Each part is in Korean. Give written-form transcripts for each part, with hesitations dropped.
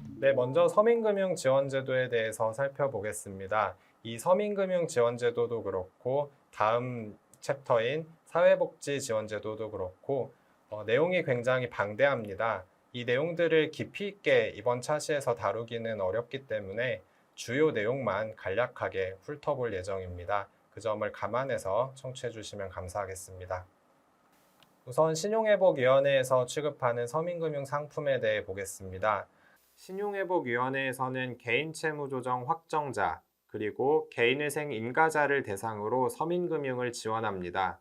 네, 먼저 서민금융지원제도에 대해서 살펴보겠습니다. 이 서민금융지원제도도 그렇고 다음 챕터인 사회복지지원제도도 그렇고 내용이 굉장히 방대합니다. 이 내용들을 깊이 있게 이번 차시에서 다루기는 어렵기 때문에 주요 내용만 간략하게 훑어볼 예정입니다. 그 점을 감안해서 청취해 주시면 감사하겠습니다. 우선 신용회복위원회에서 취급하는 서민금융 상품에 대해 보겠습니다. 신용회복위원회에서는 개인채무조정 확정자, 그리고 개인회생 인가자를 대상으로 서민금융을 지원합니다.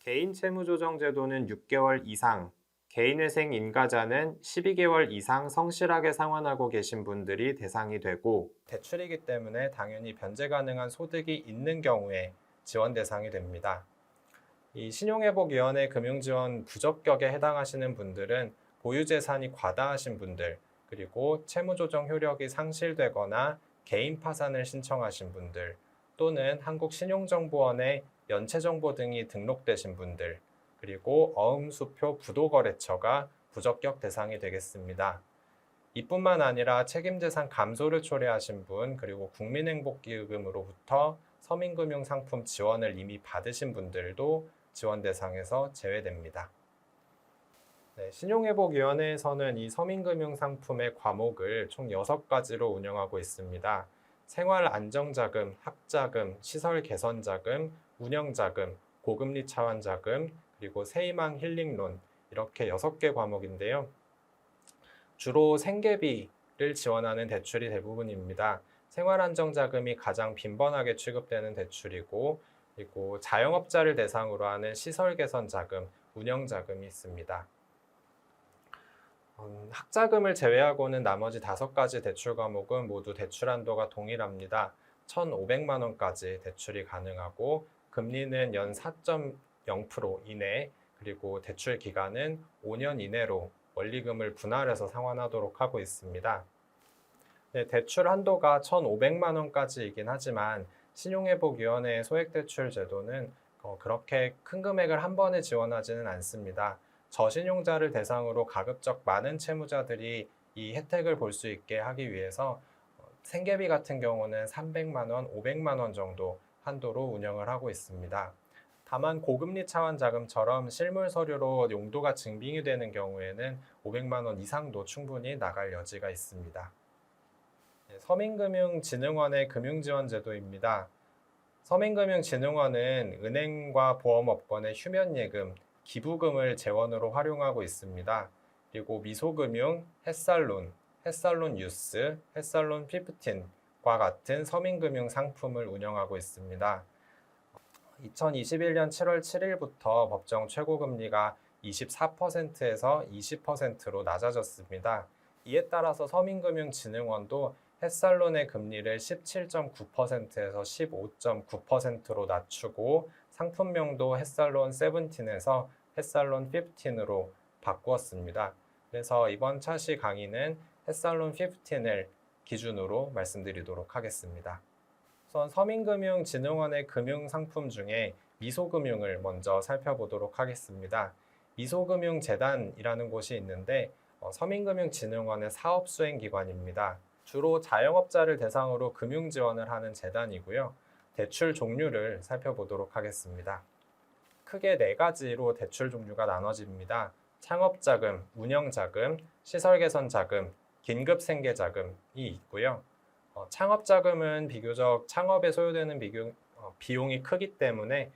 개인채무조정제도는 6개월 이상, 개인회생 인가자는 12개월 이상 성실하게 상환하고 계신 분들이 대상이 되고, 대출이기 때문에 당연히 변제 가능한 소득이 있는 경우에 지원 대상이 됩니다. 이 신용회복위원회 금융지원 부적격에 해당하시는 분들은 보유재산이 과다하신 분들, 그리고 채무조정 효력이 상실되거나 개인 파산을 신청하신 분들, 또는 한국신용정보원에 연체정보 등이 등록되신 분들, 그리고 어음수표 부도거래처가 부적격 대상이 되겠습니다. 이뿐만 아니라 책임재산 감소를 초래하신 분, 그리고 국민행복기금으로부터 서민금융상품 지원을 이미 받으신 분들도 지원 대상에서 제외됩니다. 네, 신용회복위원회에서는 이 서민금융상품의 과목을 총 6가지로 운영하고 있습니다. 생활안정자금, 학자금, 시설개선자금, 운영자금, 고금리 차환자금, 그리고 세희망 힐링론, 이렇게 6개 과목인데요. 주로 생계비를 지원하는 대출이 대부분입니다. 생활안정자금이 가장 빈번하게 취급되는 대출이고, 그리고 자영업자를 대상으로 하는 시설개선자금, 운영자금이 있습니다. 학자금을 제외하고는 나머지 5가지 대출 과목은 모두 대출 한도가 동일합니다. 1,500만 원까지 대출이 가능하고, 금리는 연 4.0% 이내, 그리고 대출 기간은 5년 이내로 원리금을 분할해서 상환하도록 하고 있습니다. 네, 대출 한도가 1,500만 원까지이긴 하지만 신용회복위원회의 소액대출 제도는 그렇게 큰 금액을 한 번에 지원하지는 않습니다. 저신용자를 대상으로 가급적 많은 채무자들이 이 혜택을 볼 수 있게 하기 위해서 생계비 같은 경우는 300만 원, 500만 원 정도 한도로 운영을 하고 있습니다. 다만 고금리 차환 자금처럼 실물 서류로 용도가 증빙이 되는 경우에는 500만 원 이상도 충분히 나갈 여지가 있습니다. 서민금융진흥원의 금융지원제도입니다. 서민금융진흥원은 은행과 보험업권의 휴면예금, 기부금을 재원으로 활용하고 있습니다. 그리고 미소금융, 햇살론, 햇살론 유스, 햇살론 15과 같은 서민금융 상품을 운영하고 있습니다. 2021년 7월 7일부터 법정 최고금리가 24%에서 20%로 낮아졌습니다. 이에 따라서 서민금융진흥원도 햇살론의 금리를 17.9%에서 15.9%로 낮추고 상품명도 햇살론 17에서 햇살론 15으로 바꾸었습니다. 그래서 이번 차시 강의는 햇살론 15을 기준으로 말씀드리도록 하겠습니다. 우선 서민금융진흥원의 금융상품 중에 미소금융을 먼저 살펴보도록 하겠습니다. 미소금융재단이라는 곳이 있는데 서민금융진흥원의 사업수행기관입니다. 주로 자영업자를 대상으로 금융지원을 하는 재단이고요. 대출 종류를 살펴보도록 하겠습니다. 크게 4가지로 대출 종류가 나눠집니다. 창업자금, 운영자금, 시설개선자금, 긴급생계자금이 있고요. 창업자금은 비교적 창업에 소요되는 비용이 크기 때문에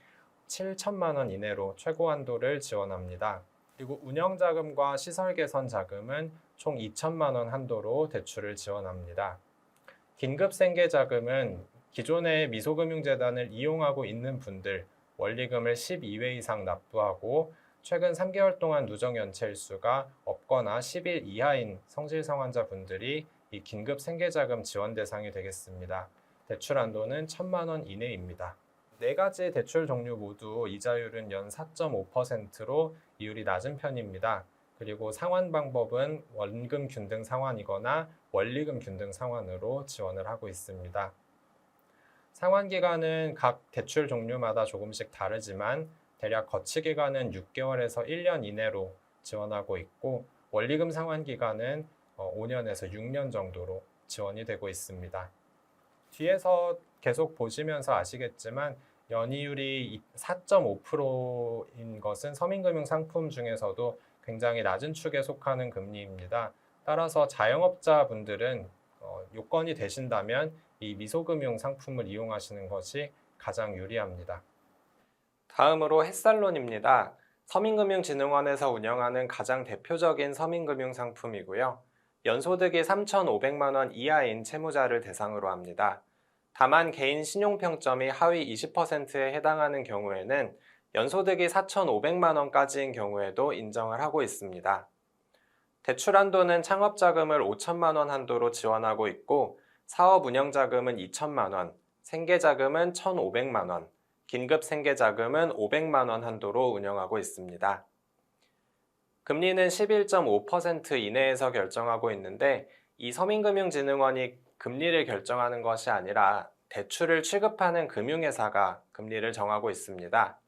7천만 원 이내로 최고 한도를 지원합니다. 그리고 운영자금과 시설개선자금은 총 2천만 원 한도로 대출을 지원합니다. 긴급생계자금은 기존의 미소금융재단을 이용하고 있는 분들, 원리금을 12회 이상 납부하고 최근 3개월 동안 누적연체일수가 없거나 10일 이하인 성실상환자분들이 이 긴급생계자금 지원 대상이 되겠습니다. 대출 한도는 1,000만 원 이내입니다. 4가지 대출 종류 모두 이자율은 연 4.5%로 이율이 낮은 편입니다. 그리고 상환 방법은 원금 균등 상환이거나 원리금 균등 상환으로 지원을 하고 있습니다. 상환 기간은 각 대출 종류마다 조금씩 다르지만 대략 거치 기간은 6개월에서 1년 이내로 지원하고 있고 원리금 상환 기간은 5년에서 6년 정도로 지원이 되고 있습니다. 뒤에서 계속 보시면서 아시겠지만 연이율이 4.5%인 것은 서민금융 상품 중에서도 굉장히 낮은 축에 속하는 금리입니다. 따라서 자영업자분들은 요건이 되신다면 이 미소금융 상품을 이용하시는 것이 가장 유리합니다. 다음으로 햇살론입니다. 서민금융진흥원에서 운영하는 가장 대표적인 서민금융 상품이고요. 연소득이 3,500만 원 이하인 채무자를 대상으로 합니다. 다만 개인 신용평점이 하위 20%에 해당하는 경우에는 연소득이 4,500만 원까지인 경우에도 인정을 하고 있습니다. 대출 한도는 창업자금을 5천만 원 한도로 지원하고 있고 사업 운영자금은 2천만 원, 생계자금은 1,500만 원, 긴급생계자금은 500만 원 한도로 운영하고 있습니다. 금리는 11.5% 이내에서 결정하고 있는데 이 서민금융진흥원이 금리를 결정하는 것이 아니라 대출을 취급하는 금융회사가 금리를 정하고 있습니다.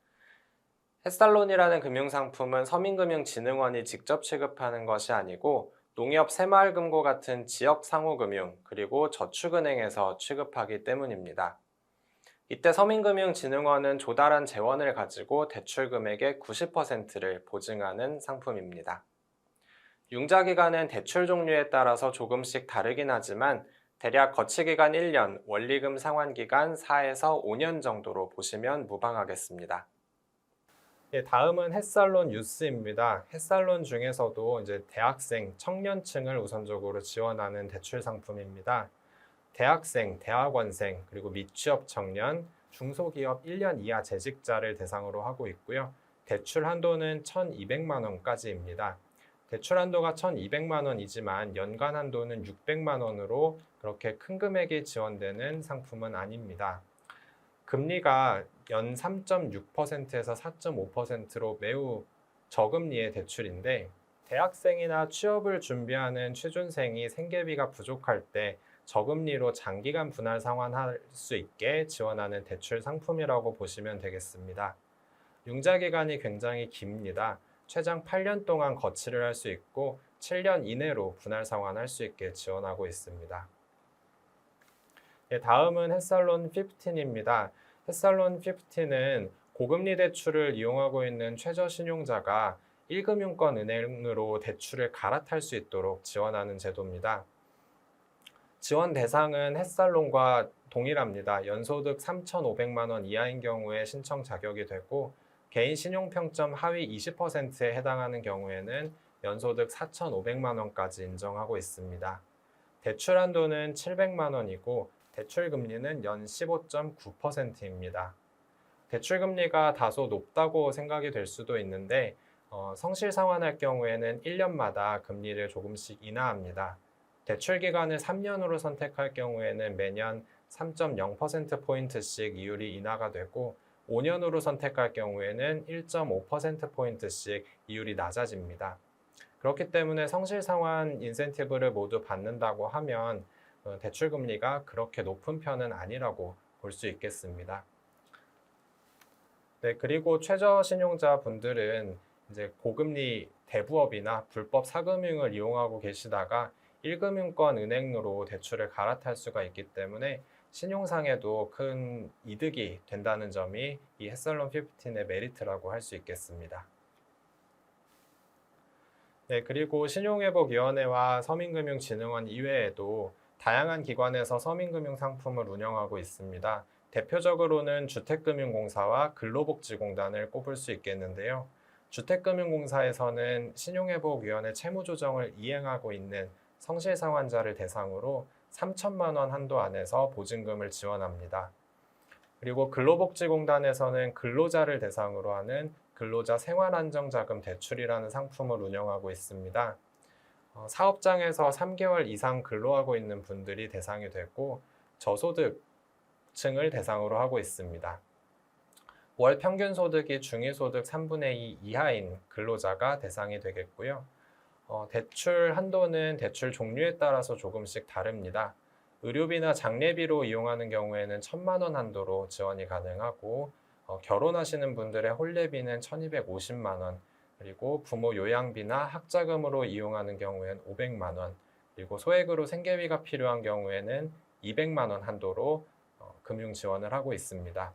햇살론이라는 금융상품은 서민금융진흥원이 직접 취급하는 것이 아니고 농협 새마을금고 같은 지역 상호금융 그리고 저축은행에서 취급하기 때문입니다. 이때 서민금융진흥원은 조달한 재원을 가지고 대출 금액의 90%를 보증하는 상품입니다. 융자기간은 대출 종류에 따라서 조금씩 다르긴 하지만 대략 거치기간 1년, 원리금 상환기간 4에서 5년 정도로 보시면 무방하겠습니다. 다음은 햇살론 유스입니다. 햇살론 중에서도 이제 대학생, 청년층을 우선적으로 지원하는 대출 상품입니다. 대학생, 대학원생, 그리고 미취업 청년, 중소기업 1년 이하 재직자를 대상으로 하고 있고요. 대출 한도는 1,200만 원까지입니다. 대출 한도가 1,200만 원이지만 연간 한도는 600만 원으로 그렇게 큰 금액이 지원되는 상품은 아닙니다. 금리가 연 3.6%에서 4.5%로 매우 저금리의 대출인데 대학생이나 취업을 준비하는 취준생이 생계비가 부족할 때 저금리로 장기간 분할 상환할 수 있게 지원하는 대출 상품이라고 보시면 되겠습니다. 융자 기간이 굉장히 깁니다. 최장 8년 동안 거치를 할 수 있고 7년 이내로 분할 상환할 수 있게 지원하고 있습니다. 다음은 햇살론 15입니다. 햇살론 15는 고금리 대출을 이용하고 있는 최저신용자가 1금융권 은행으로 대출을 갈아탈 수 있도록 지원하는 제도입니다. 지원 대상은 햇살론과 동일합니다. 연소득 3,500만 원 이하인 경우에 신청 자격이 되고 개인 신용평점 하위 20%에 해당하는 경우에는 연소득 4,500만 원까지 인정하고 있습니다. 대출 한도는 700만 원이고 대출 금리는 연 15.9%입니다. 대출 금리가 다소 높다고 생각이 될 수도 있는데 성실 상환할 경우에는 1년마다 금리를 조금씩 인하합니다. 대출 기간을 3년으로 선택할 경우에는 매년 3.0%포인트씩 이율이 인하가 되고 5년으로 선택할 경우에는 1.5%포인트씩 이율이 낮아집니다. 그렇기 때문에 성실 상환 인센티브를 모두 받는다고 하면 대출 금리가 그렇게 높은 편은 아니라고 볼 수 있겠습니다. 네, 그리고 최저신용자 분들은 이제 고금리 대부업이나 불법 사금융을 이용하고 계시다가 1금융권 은행으로 대출을 갈아탈 수가 있기 때문에 신용상에도 큰 이득이 된다는 점이 이 햇살론 15의 메리트라고 할 수 있겠습니다. 네, 그리고 신용회복위원회와 서민금융진흥원 이외에도 다양한 기관에서 서민금융 상품을 운영하고 있습니다. 대표적으로는 주택금융공사와 근로복지공단을 꼽을 수 있겠는데요. 주택금융공사에서는 신용회복위원회 채무조정을 이행하고 있는 성실상환자를 대상으로 3천만 원 한도 안에서 보증금을 지원합니다. 그리고 근로복지공단에서는 근로자를 대상으로 하는 근로자 생활안정자금 대출이라는 상품을 운영하고 있습니다. 사업장에서 3개월 이상 근로하고 있는 분들이 대상이 되고 저소득층을 대상으로 하고 있습니다. 월 평균 소득이 중위소득 3분의 2 이하인 근로자가 대상이 되겠고요. 대출 한도는 대출 종류에 따라서 조금씩 다릅니다. 의료비나 장례비로 이용하는 경우에는 1,000만 원 한도로 지원이 가능하고 결혼하시는 분들의 혼례비는 1,250만 원, 그리고 부모 요양비나 학자금으로 이용하는 경우에는 500만 원, 그리고 소액으로 생계비가 필요한 경우에는 200만 원 한도로 금융 지원을 하고 있습니다.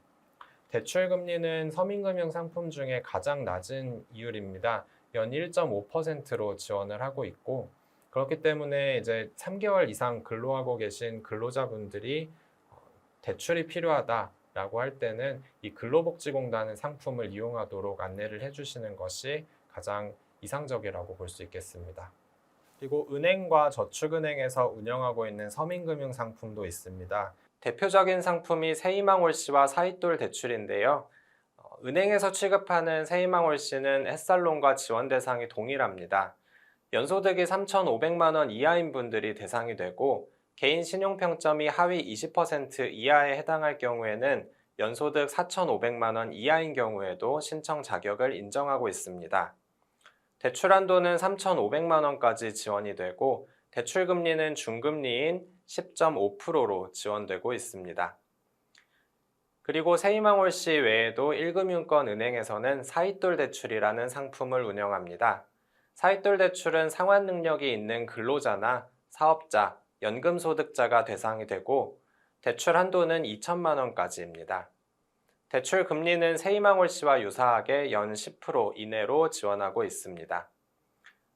대출 금리는 서민금융 상품 중에 가장 낮은 이율입니다. 연 1.5%로 지원을 하고 있고, 그렇기 때문에 이제 3개월 이상 근로하고 계신 근로자분들이 대출이 필요하다라고 할 때는 이 근로복지공단의 상품을 이용하도록 안내를 해주시는 것이 가장 이상적이라고 볼 수 있겠습니다. 그리고 은행과 저축은행에서 운영하고 있는 서민금융 상품도 있습니다. 대표적인 상품이 세희망홀씨와 사윗돌 대출인데요. 은행에서 취급하는 세희망홀씨는 햇살론과 지원 대상이 동일합니다. 연소득이 3,500만 원 이하인 분들이 대상이 되고, 개인 신용평점이 하위 20% 이하에 해당할 경우에는 연소득 4,500만 원 이하인 경우에도 신청 자격을 인정하고 있습니다. 대출 한도는 3,500만 원까지 지원이 되고, 대출 금리는 중금리인 10.5%로 지원되고 있습니다. 그리고 세희망홀씨 외에도 1금융권 은행에서는 사윗돌 대출이라는 상품을 운영합니다. 사윗돌 대출은 상환 능력이 있는 근로자나 사업자, 연금소득자가 대상이 되고, 대출 한도는 2천만 원까지입니다. 대출 금리는 세희망홀씨와 유사하게 연 10% 이내로 지원하고 있습니다.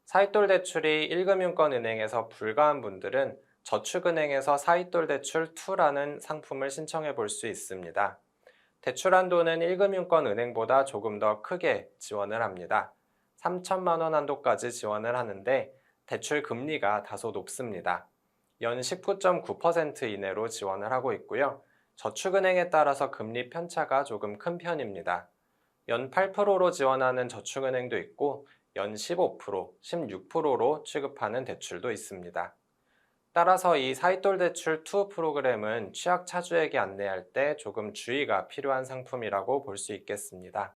사윗돌 대출이 1금융권 은행에서 불가한 분들은 저축은행에서 사윗돌 대출 2라는 상품을 신청해 볼 수 있습니다. 대출 한도는 1금융권 은행보다 조금 더 크게 지원을 합니다. 3천만 원 한도까지 지원을 하는데 대출 금리가 다소 높습니다. 연 19.9% 이내로 지원을 하고 있고요. 저축은행에 따라서 금리 편차가 조금 큰 편입니다. 연 8%로 지원하는 저축은행도 있고 연 15%, 16%로 취급하는 대출도 있습니다. 따라서 이 사윗돌 대출 2 프로그램은 취약차주에게 안내할 때 조금 주의가 필요한 상품이라고 볼 수 있겠습니다.